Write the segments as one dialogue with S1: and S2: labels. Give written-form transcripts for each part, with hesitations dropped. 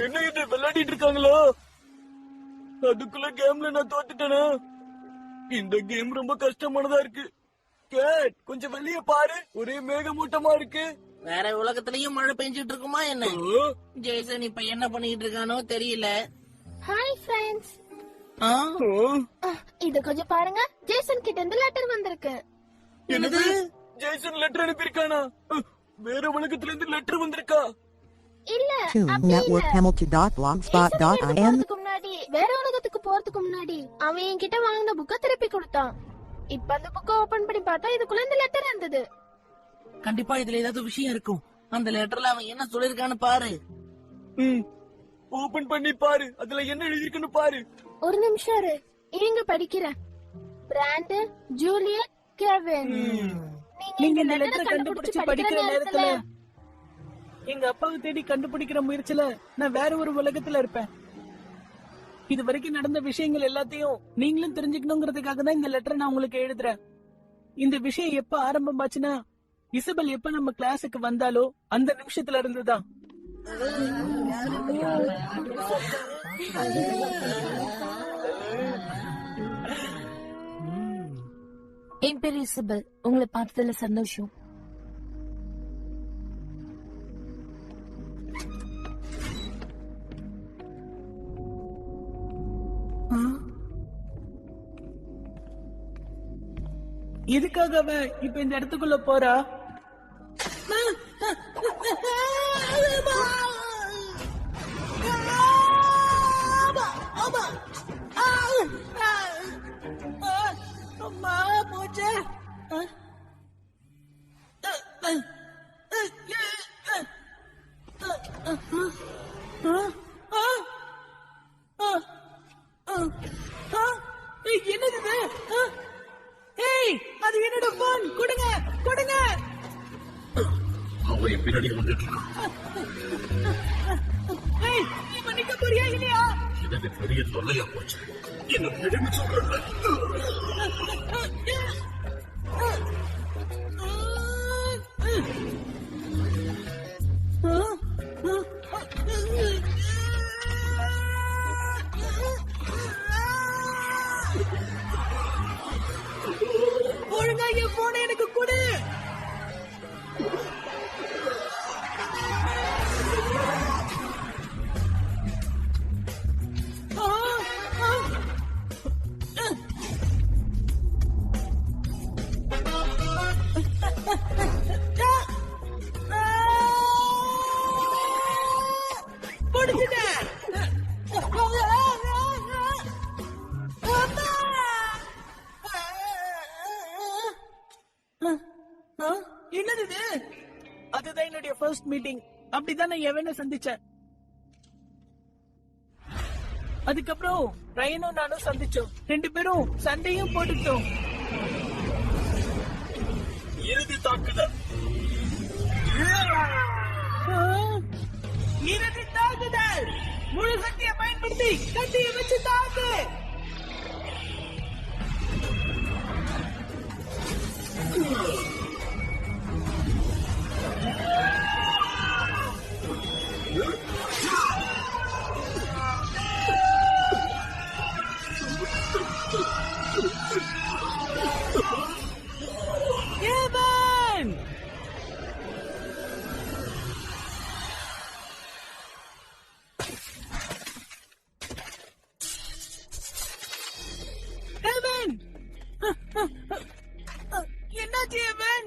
S1: என்ன இது விளையாடிட்டு இருக்காங்களோ? அதுக்குள்ள கேம்ல நான் தோத்துட்டேனா? இந்த கேம் ரொம்ப கஷ்டமானதா இருக்கு. கேட், கொஞ்சம் வெளிய பாரு, ஒரே மேகமூட்டமா இருக்கு.
S2: வேற உலகத்திலயும் மழை பெஞ்சிட்டு இருக்குமா என்ன? ஜேசன் இப்ப என்ன பண்ணிட்டு இருக்கானோ தெரியல.
S3: Hi friends. இது கொஞ்சம் பாருங்க, ஜேசன் கிட்ட இருந்து லெட்டர் வந்திருக்கு.
S1: என்னது? ஜேசன் லெட்டர் அனுப்பியிருக்கானா? வேற உலகத்துல இருந்து லெட்டர் வந்திருக்கா?
S3: இல்ல, முன்னாடி வேற உலகத்துக்கு போறதுக்கு முன்னாடி அவன் என்கிட்ட வாங்கின புக்க திருப்பி கொடுத்தான். இப்ப அந்த புக்க ஓபன் பண்ணி பார்த்தா இதுக்குள்ள இந்த லெட்டர் இருந்தது.
S2: கண்டிப்பா இதுல ஏதாவது விஷயம் இருக்கும். அந்த லெட்டர்ல அவன் என்ன சொல்லிருக்கான்னு பாரு.
S1: ஓபன் பண்ணி பாரு, அதுல என்ன எழுதிருக்குன்னு பாரு.
S3: ஒரு நிமிஷம் இரு, இங்க படிக்கிறேன். Brand, Juliet, Kevin.
S4: நீங்க இந்த லெட்டரை கண்டுபிடிச்சு படிக்கிற நேரத்துல எங்க அப்பாவை தேடி கண்டுபிடிக்கிற முயற்சியில நான் வேற ஒரு உலகத்துல இருப்பேன். இது வரைக்கும் நடந்த விஷயங்கள் எல்லாத்தையும் நீங்களும் தெரிஞ்சுக்கணுங்கிறதுக்காக தான் இந்த லெட்டரை நான் உங்களுக்கு எழுதுறேன். இந்த விஷயம் எப்ப ஆரம்பமாச்சுன்னா, இசபெல் எப்ப நம்ம கிளாஸுக்கு வந்தாலோ அந்த நிமிஷத்துல இருந்துதான்.
S3: என் பேர் இசபெல். உங்களை பார்த்ததுல சந்தோஷம்.
S4: எதுக்காக அவ இப்ப இந்த இடத்துக்குள்ள போறா? அம்மா போச்சே. என்னது? ஏய், அது என்னோட போன். கொடுங்க கொடுங்க.
S1: அவன் பின்னாடி வந்துட்டு இருக்கான்.
S4: ஏய், நீ மன்னிக்க போறியா இல்லையா?
S1: எனக்கு பெரிய தொல்லையா போச்சு. என்ன திரும்பி சொல்றேன்.
S4: ஒழுங்கா என் போனை எனக்கு கொடு. என்னது இது? அதுதான் என்னுடைய ஃபர்ஸ்ட் மீட்டிங். அப்படிதான் நான் எவனை சந்திச்சேன். அதுக்கப்புறம் ரயனும் நானும் சந்திச்சோம். 2 பேரும் சண்டையும் போட்டுட்டோம்.
S1: இறுதி தாக்குதல்.
S4: இறுதி தாக்குதல். முழு சக்தியை பயன்படுத்தி கத்தியை வச்சு தாக்கு. என்னாச்சு எவன்?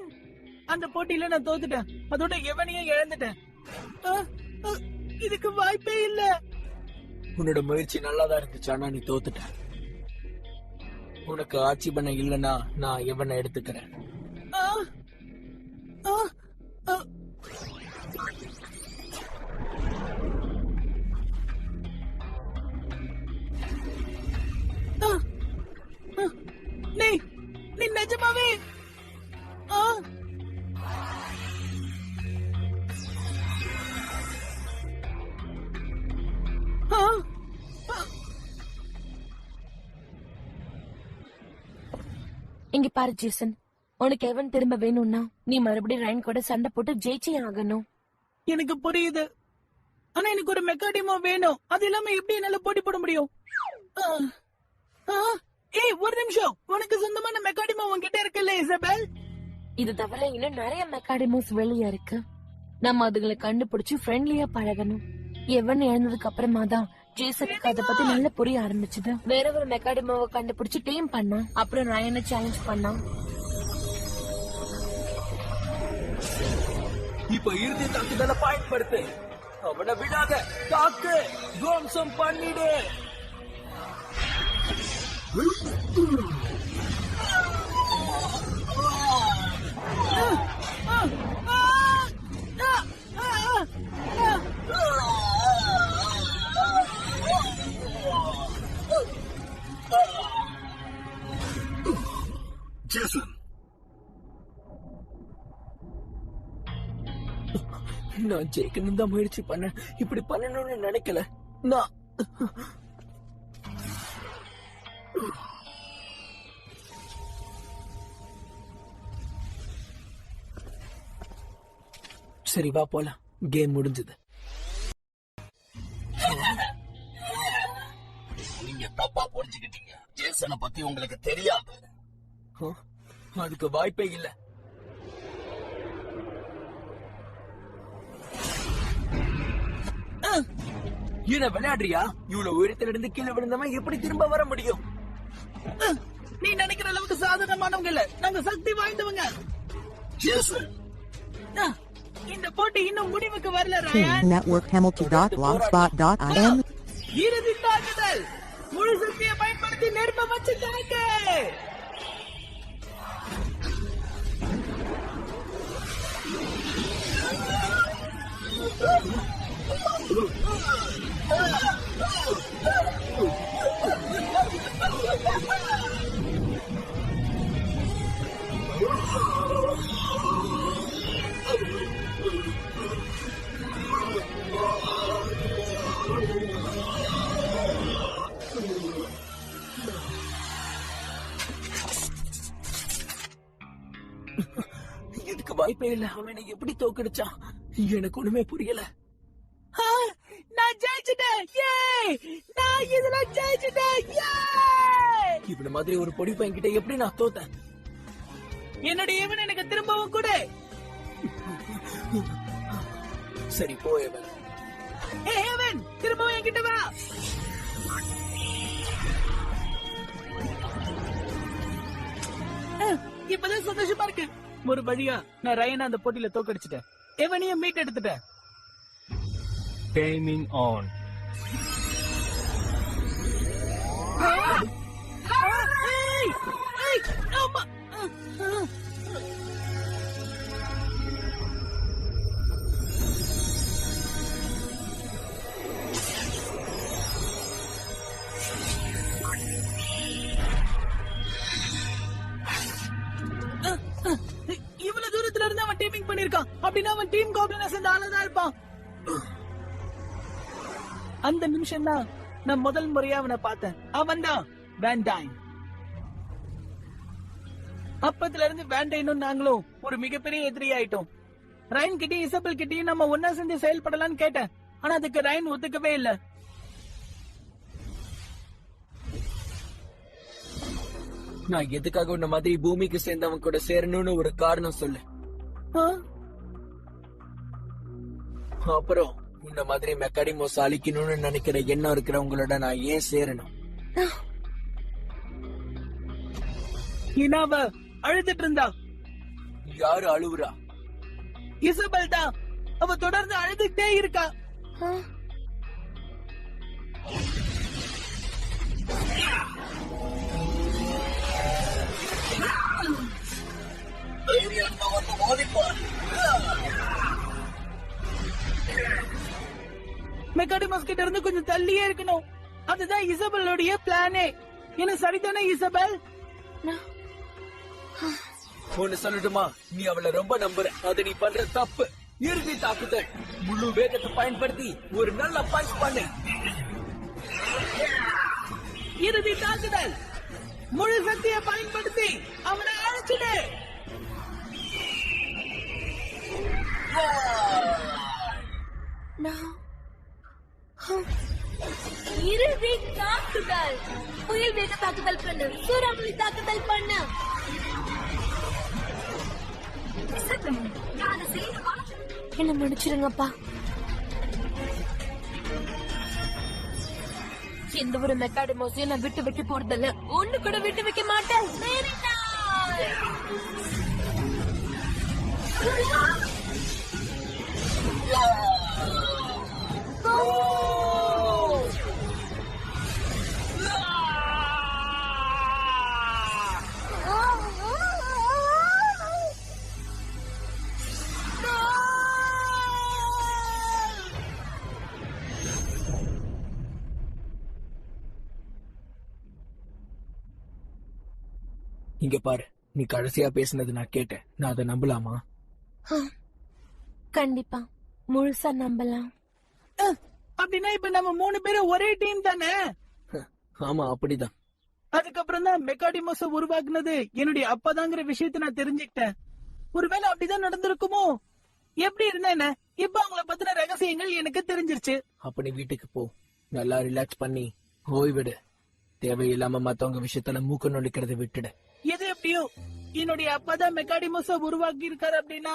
S4: அந்த போட்டியில நான் தோத்துட்டேன். அதோட எவனையும் இழந்துட்டேன். இதுக்கு வாய்ப்பே இல்ல.
S1: உன்னோட முயற்சி நல்லாதான் இருந்துச்சு, ஆனா நீ தோத்துட்ட. உனக்கு ஆட்சி பண்ண இல்லன்னா நான் எவனை எடுத்துக்கிறேன்.
S4: நீ நிஜமாவே
S3: இங்க பாரு ஜேசன், உனக்கு எவன் திரும்ப வேணும்னா நீ மறுபடியும் ரயன் கூட சண்டை போட்டு ஜெயிச்சே ஆகணும்.
S4: எனக்கு புரியுது. ஆனா எனக்கு ஒரு மெக்காடிமோ வேணும். அது இல்லாம எப்படி என்னால போட்டி போட முடியும்? ஏய், ஒரு நிமிஷம். உனக்கு சொந்தமான மெக்காடிமோ உன்கிட்ட இருக்குல்ல இசபெல்?
S5: இது தவிர இன்னும் நிறைய மெக்காடிமோஸ் வெளியே இருக்கு. நம்ம அதுகளை கண்டுபிடிச்சு ஃப்ரெண்ட்லியா பழகணும். எவன் இழந்ததுக்கு அப்புறமா தான் ஜேசனுக்கு அதை பத்தி நல்லா புரிய ஆரம்பிச்சது. வேற ஒரு மெக்காடிமோவை கண்டுபிடிச்சு டீம் பண்ணான். அப்புறம் ரயனை சேலஞ்ச் பண்ணான்.
S1: இப்ப இறுதி தாக்குதலை பயன்படுத்து. அவனை விடாத, தாக்கு, துவம்சம் பண்ணிடு. ஜேசன், நான் ஜெயிக்கணும் தான் முயற்சி பண்ண. இப்படி பண்ணணும்னு நினைக்கல. நான் சரி, வா போலாம். கேம் முடிஞ்சது.
S2: நீங்க தப்பா புரிஞ்சுக்கிட்டீங்க. ஜேசனை பத்தி உங்களுக்கு தெரியாது.
S1: அதுக்கு வாய்ப்பே இல்ல. என்ன விளையாடுறியா? இவ்வளவு உயரத்துல இருந்து கீழே விழுந்தவன் எப்படி திரும்ப வர முடியும்?
S4: நீ நினைக்கிற அளவுக்கு சாதாரணமானவங்க இல்ல. நாங்க சக்தி வாய்ந்தவங்க.
S2: ஜேசன்,
S4: இந்த போட்டி இன்னும் முடிவுக்கு வரல ரயான்.
S6: networkhamilton.blogspot.im
S4: இறுதி தாக்குதல். முழு சக்தியை பயன்படுத்தி நெருப்ப வச்சு தாக்கு.
S1: இதுக்கு வாய்ப்பே இல்ல. அவனை எப்படி தோக்கடிச்சான்? எனக்கு ஒண்ணுமே புரியல.
S4: நான் ஜெயிச்சிட்டேன். நான் இதுல ஜெயிச்சிட்டேன்.
S1: இவன மாதிரி ஒரு பொடி பையன் கிட்ட எப்படி நான் தோத்தேன்?
S4: என்னுடைய இவன் எனக்கு திரும்பவும் கூட.
S1: சரி, போயவன்.
S4: திரும்பவும் என்கிட்ட வா. இப்பதான் சந்தோஷமா இருக்கு. ஒரு வழியா நான் ரயனை அந்த போட்டியில தோக்கடிச்சிட்டேன். எவனையும் மீட் எடுத்துட்டேன்.
S7: Gaming on.
S4: இவ்வளவு தூரத்துல இருந்து அவன் டீமிங் பண்ணிருக்கான். அப்படின்னா அவன் டீம் காப்ளினா சேர்ந்த ஆளதான் இருப்பான். அந்த நிமிஷம் தான் நான் முதல் முறையா அவனை பார்த்தேன். அவன் தான் வேண்டைன். அப்பத்துல இருந்து வேண்டைனும் நாங்களும் ஒரு மிகப்பெரிய எதிரி ஆயிட்டோம். ரயன் கிட்டயும் இசபெல் கிட்டயும் நம்ம ஒன்னா சேர்ந்து செயல்படலாம்னு கேட்டேன். ஆனா அதுக்கு ரயன் ஒத்துக்கவே இல்ல.
S1: நான் எதுக்காக உன்ன மாதிரி பூமிக்கு சேர்ந்தவன் கூட சேரணும்னு ஒரு காரணம் சொல்லு. அப்புறம் உன்ன மாதிரி மெக்காடிமோஸ் அழிக்கணும்னு நினைக்கிற எண்ணம் இருக்கிறவங்களோட நான் ஏன் சேரணும்?
S4: இனாவ அழுதுட்டு இருந்தா.
S1: யாரு அழுவுறா?
S4: இசபெல் தான். அவ தொடர்ந்து அழுதுகிட்டே இருக்கா. மெக்காடிமோஸ் கிட்ட இருந்து கொஞ்சம் தள்ளியே இருக்கணும். அதுதான் இசபெல்லோடைய பிளானே. என்ன சரிதானே இசபெல்?
S1: ஒன்னு சொல்லட்டுமா? நீ அவளை ரொம்ப நம்புற. அது நீ பண்ற தப்பு. இறுதி தாக்குதல். முழு வேகத்தை பயன்படுத்தி ஒரு நல்ல பஞ்ச் பண்ணு.
S4: இறுதி தாக்குதல். முழு சக்தியை பயன்படுத்தி அவனை அழைச்சிடு.
S5: இறுதி தாக்குதல். புயல் வேக தாக்குதல் பண்ணு. சூறாவளி தாக்குதல் பண்ணு. என்ன மன்னிச்சிருங்கப்பா. எந்த ஒரு மெக்காடமோஸையும் நான் விட்டு வைக்க போறதில்ல. ஒண்ணு கூட விட்டு வைக்க மாட்டேன். Very nice.
S1: இங்க பாரு, நீ கடைசியா பேசுனது நான் கேட்டேன். நான் அதை நம்பலாமா?
S5: கண்டிப்பா முழுசா நம்பலாம்.
S4: அப்படின்னா இப்ப நம்ம 3 பேரும் ஒரே டீம் தானே?
S1: ஆமா, அப்படிதான்.
S4: அதுக்கப்புறம் தான் மெக்காடிமோஸ உருவாக்குனது என்னுடைய அப்பாதாங்கிற விஷயத்தை நான் தெரிஞ்சுக்கிட்டேன். ஒருவேளை அப்படிதான் நடந்திருக்குமோ? எப்படி இருந்தேன், இப்ப அவங்கள பத்தின ரகசியங்கள் எனக்கு தெரிஞ்சிருச்சு.
S1: அப்ப நீ வீட்டுக்கு போ, நல்லா ரிலாக்ஸ் பண்ணி ஓய்விடு. தேவையில்லாம மத்தவங்க விஷயத்துல மூக்க நொடிக்கிறத விட்டுடு.
S4: எது எப்படியோ என்னுடைய அப்பாதான் மெக்காடிமோஸ உருவாக்கி இருக்காரு அப்படின்னா,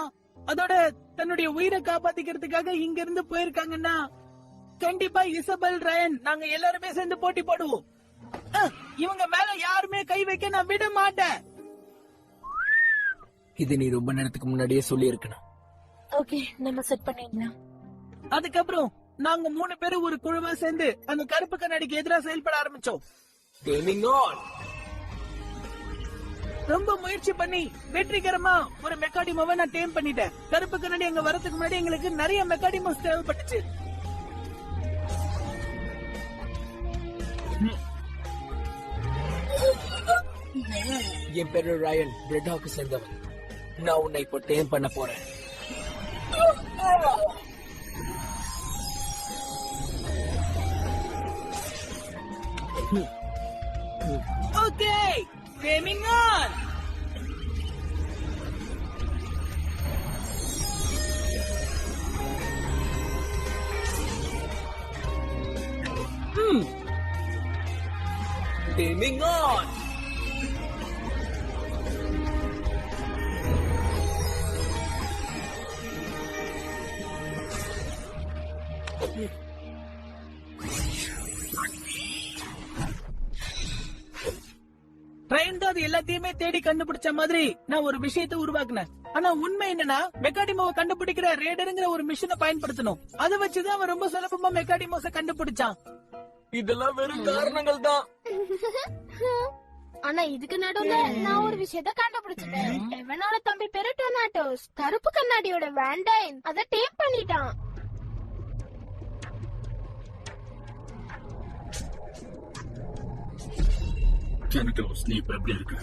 S4: அதோட தன்னுடைய உயிரை காப்பாத்திக்கிறதுக்காக இங்க இருந்து போயிருக்காங்கன்னா, கண்டிப்பா இசபெல், ரயன், நாங்க எல்லாருமே சேர்ந்து போட்டி போடுவோம். இவங்க மேல யாருமே கை வைக்க நான் விட மாட்டேன்.
S1: இது நீ ரொம்ப நேரத்துக்கு முன்னாடியே சொல்லி இருக்கணும்.
S5: ஓகே, நம்ம செட் பண்ணிடலாம்.
S4: அதுக்கப்புறம் நாங்க 3 பேரும் ஒரு குழுவா சேர்ந்து அந்த கருப்பு கண்ணாடிக்கு எதிராக செயல்பட ஆரம்பிச்சோம்.
S1: Gaming on.
S4: ரொம்ப முயற்சி பண்ணி வெற்றிகரமா ஒரு மெக்காடிமோவை நான் டேம் பண்ணிட்டேன். கருப்பு கண்ணாடி அங்க வரதுக்கு முன்னாடி எங்களுக்கு நிறைய மெக்காடிமோஸ் தேவைப்பட்டுச்சு.
S1: என் பேரு ராயன், பிரெட் ஹாக்கு சேர்ந்தவன். நான் உன்னை இப்போ டேம் பண்ண போறேன்.
S4: Okay, gaming on.
S1: Gaming on.
S4: Train தான் அது எல்லாத்தையுமே தேடி கண்டுபிடிச்ச மாதிரி நான் ஒரு விஷயத்தை உருவாக்குனேன். ஆனா உண்மை என்னன்னா, மெக்காடிமோவை கண்டுபிடிக்கிற ரேடருங்கிற ஒரு மிஷினை பயன்படுத்தணும். அதை வச்சுதான் அவன் ரொம்ப சுலபமா மெக்காடிமோஸை கண்டுபிடிச்சான்.
S1: இதெல்லாம் வெறும் காரணங்கள் தான்.
S3: ஆனா இதுக்கு நடுவுல நான் ஒரு விஷயத்த கண்டுபிடிச்சிட்டேன். எவனோட தம்பி பேரு டொனாட்டோஸ், கருப்பு கண்ணாடியோட வேண்டைன் அத டேப் பண்ணிட்டான்.
S6: டொனாட்டோஸ், நீ இப்ப எப்படி இருக்க?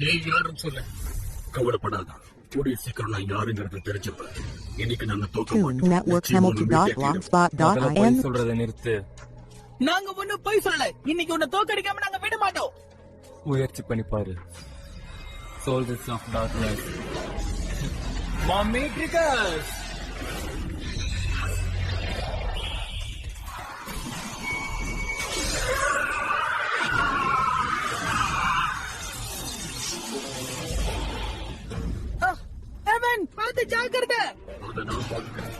S6: நீ யாருன்னு சொல்ல. கவலைப்படாத, கூடிய சீக்கிரம் நான் யாருங்கிறது தெரிஞ்சுப்பேன். இன்னைக்கு நாங்க தோக்க மாட்டோம்.
S7: networkhamilton.blogspot.in
S8: சொல்றதை நிறுத்து.
S4: நாங்க ஒண்ணும் போய் சொல்லல. இன்னைக்கு உன்னை தோக்கடிக்காம நாங்க விட மாட்டோம்.
S8: முயற்சி பண்ணி பாரு. Soldiers of Darkness. Mommy Triggers.
S4: எவன் பார்த்து ஜாக்கிரதை.
S6: அதை நான் பார்த்துக்கிறேன்.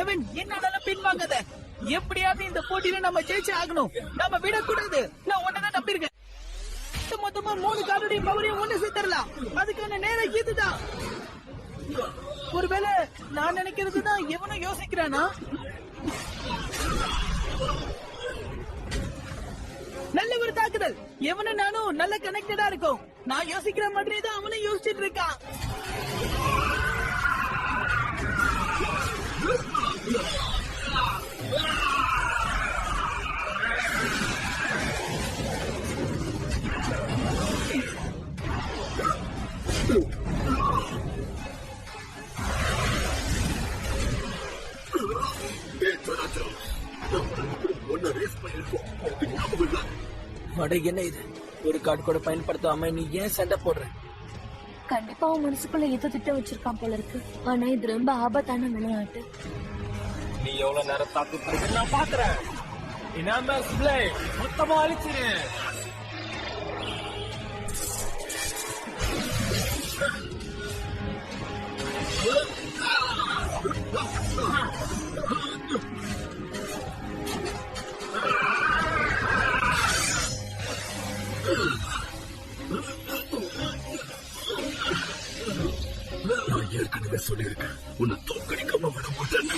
S4: எவன் என்னாலும் பின்வாங்காத. எப்படியாவது இந்த போட்டியில நம்ம ஜெயிச்சு ஆகணும். நம்ம விடக்கூடாது. நான் உன்னதான் நம்பியிருக்கேன். மொத்தமா 3 கார்டுடைய பவரையும் ஒண்ணு சேர்த்தரலாம். அதுக்கான நேரம் இதுதான். ஒருவேளை நான் நினைக்கிறதுதான் எவனும் யோசிக்கிறானா? நல்ல ஒரு தாக்குதல். எவனும் நானும் நல்ல கனெக்டடா இருக்கும். நான் யோசிக்கிற மாதிரியே தான் அவனும் யோசிச்சுட்டு இருக்கான்.
S6: Hey, Toronto,
S4: அட என்ன இது, ஒரு கார்டு கூட பயன்படுத்தாம நீ ஏன் சண்டை போடுற?
S5: கண்டிப்பா அவன் மனசுக்குள்ள ஏதோ திட்டம் வச்சிருக்கான் போல இருக்கு. ஆனா இது ரொம்ப ஆபத்தான விளையாட்டு.
S8: நீ எவ்வளவு நேரம் தாக்கு பிடிக்க நான் பாக்குறேன். இனாமஸ் பிளேட் மொத்தமா அழிச்சிரு.
S6: நான் ஏற்கனவே சொல்லியிருக்கேன், உன்னை தோற்கடிக்காம விட மாட்டேன்.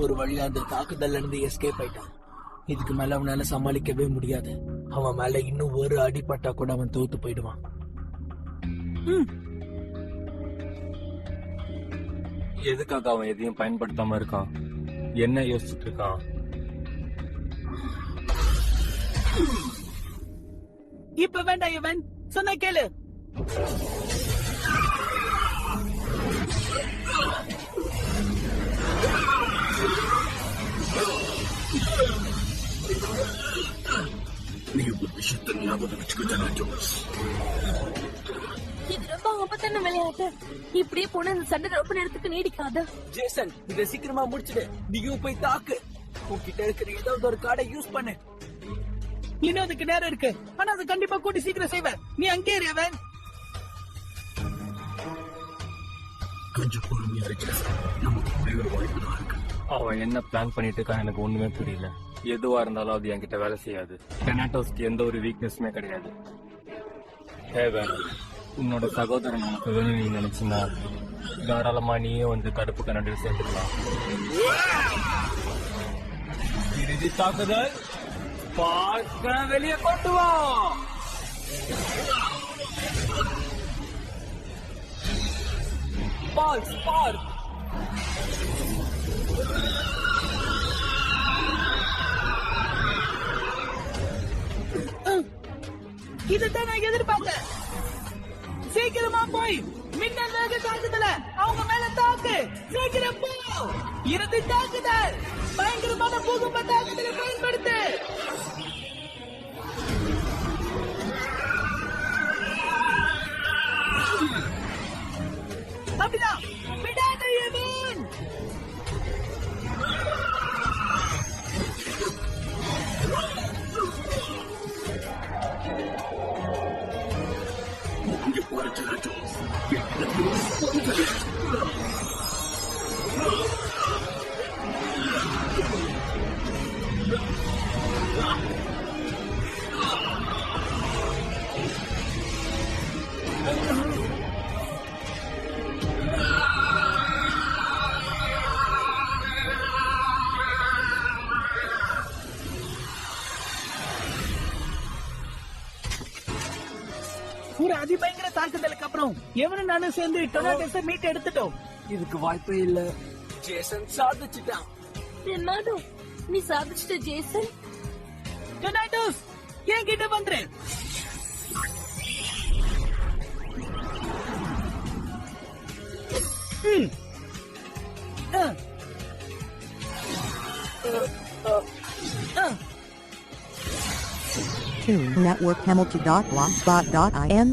S4: ஒரு வழியா அந்த தாக்குதல்ல இருந்து எஸ்கேப் ஆயிட்டான். இதுக்கு மேல அவனால சமாளிக்கவே முடியாது. அவன் மேல இன்னும் ஒரு அடிபட்டா கூட அவன் தோத்து போயிடுவான்.
S8: எதுக்காக அவன் எதையும் பயன்படுத்தாம இருக்கான்? என்ன யோசிச்சுட்டு இருக்கான்?
S4: இப்ப வேண்டாம் இவன், சொன்ன கேளு.
S6: நீ ஒரு விஷயத்தை ஞாபகம் வச்சுக்கிட்டேன் ஜோஸ்.
S5: இது ரொம்ப ஆபத்தான விளையாட்டு. இப்படியே போன இந்த சண்டை ரொம்ப நேரத்துக்கு நீடிக்காது.
S4: ஜேசன், இத சீக்கிரமா முடிச்சிடு. நீயும் போய் தாக்கு. உன்கிட்ட இருக்கிற ஏதாவது ஒரு கார்டை யூஸ் பண்ணு. இன்னும் அதுக்கு நேரம் இருக்கு, ஆனா அது கண்டிப்பா கூட்டி சீக்கிரம் செய்வேன். நீ அங்கே இருவன்.
S6: கொஞ்சம் பொறுமையா இருக்கு, நமக்கு ஒரே ஒரு வாய்ப்பு தான் இருக்கு.
S8: அவன் என்ன பிளான் பண்ணிட்டு இருக்கான் எனக்கு ஒண்ணுமே புரியல. எதுவா இருந்தாலும் அது என்கிட்ட வேலை செய்யாது. டெனாட்டோஸ்க்கு எந்த ஒரு வீக்னஸுமே கிடையாது. ஹேவன், உன்னோட சகோதரன் உனக்கு வேணும் நீ நினைச்சுன்னா தாராளமா நீயே வந்து கருப்பு கண்ணாடியில் சேர்த்துக்கலாம். இறுதி தாக்குதல், பார்க்க வெளியே கொண்டு வா. பால்ஸ் பார்க்.
S4: இதுதான் நான் எதிர்பார்த்தேன். சீக்கிரமா போய் மின்னல் வேக தாக்குதல அவங்க மேல தாக்கு. சீக்கிரம் போ. இறுதி தாக்குதல், பயங்கரமான பூகம்ப தாக்குதலை பயன்படுத்து. அப்படிதான் விடாத இவன்.
S6: இங்க போறதுல ஜோஸ்.
S4: ஒரு அதிபயங்கர தாக்குதலுக்கு அப்புறம் எவனும் நானும் சேர்ந்து டொனாட்டோஸை மீட் எடுத்துட்டோம். இதுக்கு வாய்ப்பே இல்ல. ஜேசன் சாதிச்சுட்டான்.
S5: ரெனால்டோ, நீ சாதிச்சிட்ட ஜேசன்.
S4: டொனாட்டோஸ் என்கிட்ட வந்துரு.
S7: Network Hamilton.blogspot.in.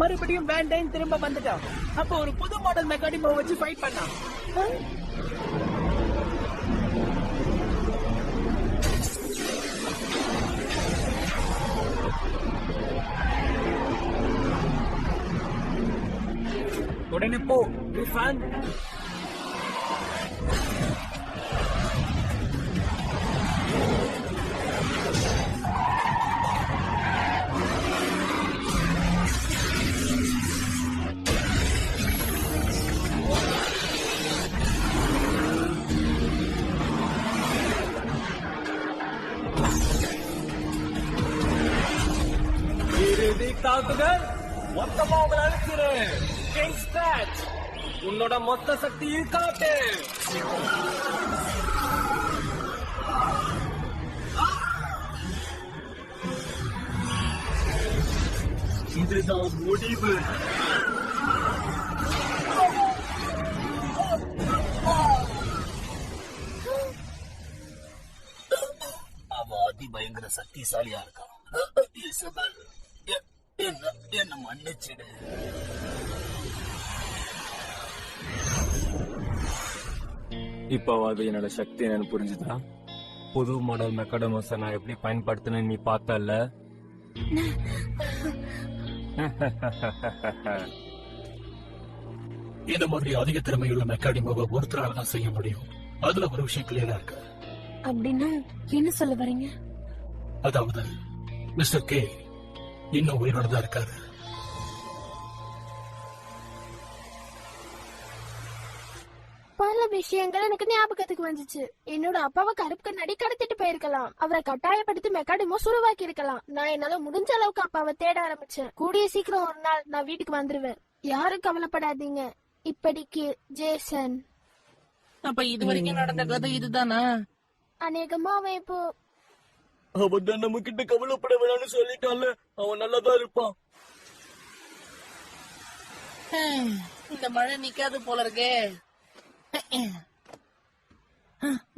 S4: மறுபடியும் வேண்டைன் திரும்ப வந்துட்டான். அப்போ ஒரு புது மாடல் மெக்கானிமோ வச்சு ஃபைட் பண்ணான். உடனே போ ரிஃபான்.
S8: இறுதி தாக்குதல், மொத்தமா உங்களை அழைக்கிறேன். கிங் ஸ்கிராட்ச், உன்னோட மொத்த சக்தியை காட்டு.
S6: இதுதான் முடிவு. அவன் அதிபயங்கர சக்திசாலியா இருக்கான். இசபெல், என்ன மன்னிச்சிடு.
S8: இப்பவாது என்னோட சக்தி என்னன்னு புரிஞ்சுதா? புது மாடல் மெக்காடமோஸை நான் எப்படி பயன்படுத்தினேன்னு நீ பார்த்தல.
S6: இந்த மாதிரி அதிக திறமையுள்ள மெக்கானிமாவை ஒருத்தரால தான் செய்ய முடியும். அதுல ஒரு விஷயம் கிளியரா இருக்கு.
S5: அப்படின்னா என்ன சொல்ல வரீங்க?
S6: அதாவது மிஸ்டர் கே இன்னும் உயிரோட தான் இருக்காரு.
S3: பல விஷயங்கள் எனக்கு ஞாபகத்துக்கு வந்துச்சு. என்னோட அப்பாவை கருப்பு கண்ணாடி கடத்திட்டு போயிருக்கலாம். அவரை கட்டாயப்படுத்தி மெக்காடிமோஸ் உருவாக்கி இருக்கலாம். நான் என்னால முடிஞ்ச அளவுக்கு அப்பாவை தேட ஆரம்பிச்சேன். கூடிய சீக்கிரம் ஒரு நாள் நான் வீட்டுக்கு வந்துருவேன். யாரும் கவலைப்படாதீங்க. இப்படிக்கு ஜேசன்.
S2: அப்ப இது வரைக்கும் நடந்த கதை இதுதானா?
S3: அநேகமா அவன் இப்போ
S1: அவன் தான் நம்ம கிட்ட கவலைப்பட வேணாம்னு சொல்லிட்டான்ல. அவன் நல்லாதான் இருப்பான்.
S2: இந்த மழை நிக்காது போல இருக்கே.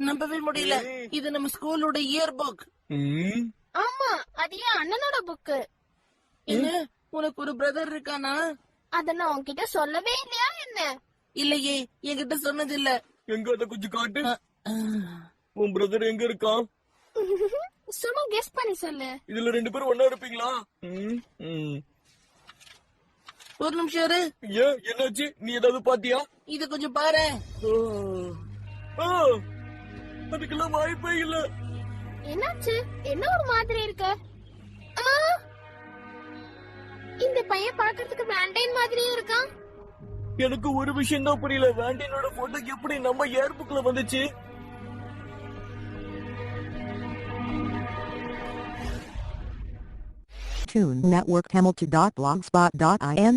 S2: நம்பவே முடியல. இது நம்ம ஸ்கூலோட இயர் புக்.
S3: ஆமா, அது என் அண்ணனோட புக்கு.
S2: என்ன, உனக்கு ஒரு பிரதர் இருக்கானா?
S3: அத நான் உன்கிட்ட சொல்லவே இல்லையா என்ன?
S2: இல்லையே, என்கிட்ட சொன்னது இல்ல.
S1: எங்க அத கொஞ்சம் காட்டு. உன் பிரதர் எங்க இருக்கான்?
S3: சும்மா கெஸ் பண்ணி சொல்லு.
S1: இதுல 2 பேரும் ஒன்னா இருப்பீங்களா?
S2: ஒரு நிமிஷம் இரு.
S1: ஏன், என்னாச்சு? நீ ஏதாவது பாத்தியா?
S2: இது கொஞ்சம் பாரு.
S1: அதுக்கெல்லாம் வாய்ப்பே இல்ல.
S3: என்னாச்சு? என்ன ஒரு மாதிரி இருக்கு? இந்த பையன் பாக்குறதுக்கு வேண்டைன் மாதிரியே இருக்கான்.
S1: எனக்கு ஒரு விஷயம் தான் புரியல. வேண்டியனோட போட்டோ எப்படி நம்ம ஏர் புக்ல வந்துச்சு?
S7: Toon Network Hamilton.blogspot.in